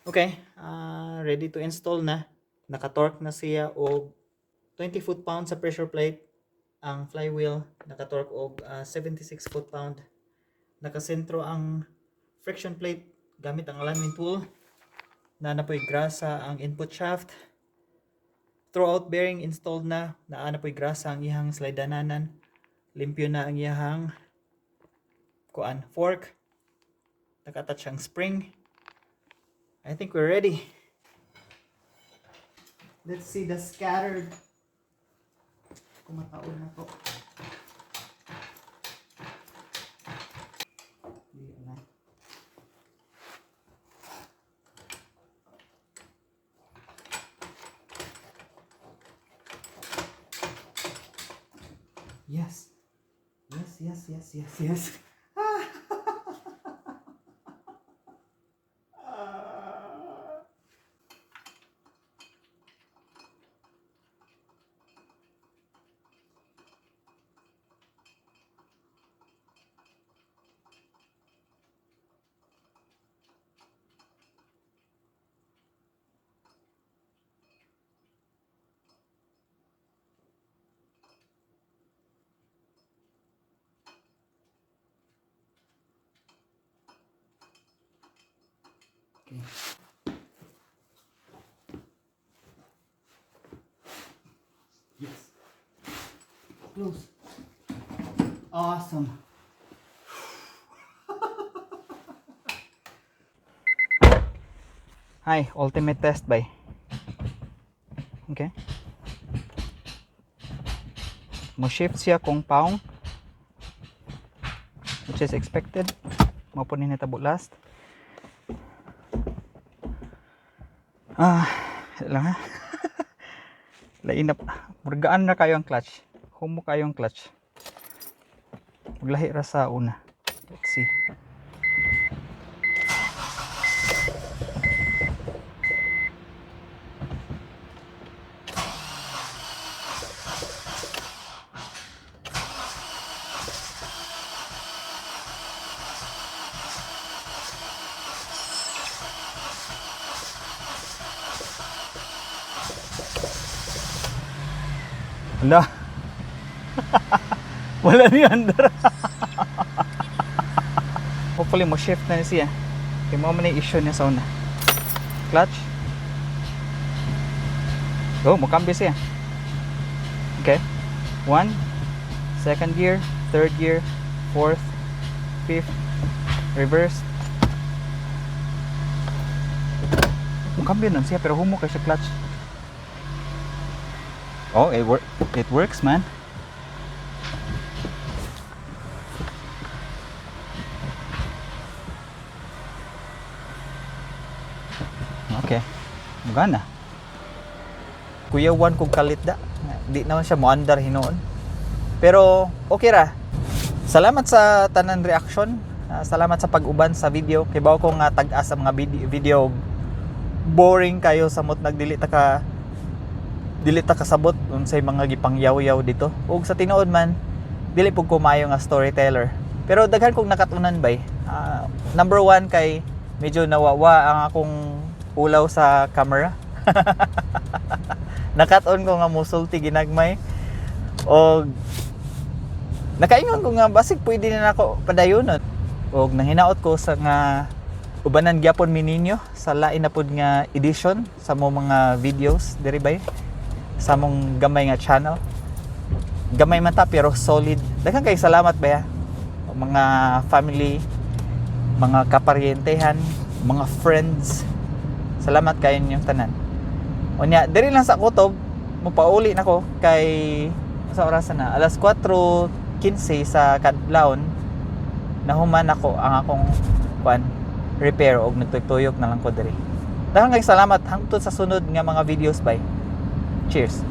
Okay, ready to install na. Naka-torque na siya og 20 foot-pound sa pressure plate. Ang flywheel naka-torque og 76 foot-pound. Nakasentro ang friction plate gamit ang alignment tool. Naanapoy grasa ang input shaft. Throwout bearing installed na. Naanapoy grasa ang iyang slide dananan. Limpyo na ang iyang fork. Naka-attach ang spring. I think we're ready. Let's see the scattered. Kumataon na to. Yes. Yes. Okay. Yes. Close. Awesome. Hi, ultimate test by. Okay. Mo shift siya kung paong, which is expected. Mapunin na tabo last. Lang ha. Lainap. Murgaan na kayo ang clutch. Humo kayo ang clutch. Maglahi ra sa una. Let's see. Wala. Wala ni under. Hopefully mo shift na siya. Kaya mo man yung issue niya sa una. Clutch. Oh, mo cambio siya. Okay. 1, second gear, third gear, fourth, fifth, reverse. Mo cambio na siya pero humo kay siya clutch. Oh, it works, man. Okay. Magana. Kuya Juan kung kalit da. Di naman siya mo andar hinoon. Pero okay ra. Salamat sa tanan reaction. Salamat sa pag-uban sa video. Kay bawo ko nga tag-as sa mga video boring kayo samot nagdili ta kasabot unsay mga gipangyaw-yaw dito. Ug sa tinuod man dili pug kumayo nga storyteller. Pero daghan kong nakatunan bay. Number 1 kay medyo nawawa ang akong ulaw sa camera. Nakat-on ko nga musulti ginagmay. Og nakaingon ko nga basig pwede na nako padayonon. Og nahinaot ko sa nga ubanan gyapon mi ninyo sa lain na pud nga edition sa mo mga videos diri bay. Sa mong gamay nga channel. Gamay man ta pero solid. Daghang kay salamat ba mga family, mga kaparyentehan, mga friends. Salamat kayo inyong tanan. Unya diri lang sa kutob mopauli nako kay sa oras na alas 4:15 sa kadlawon nahuman ako ang akong repair og nagtuyok na lang ko diri. Daghang kay salamat hangtod sa sunod nga mga videos bay. Cheers.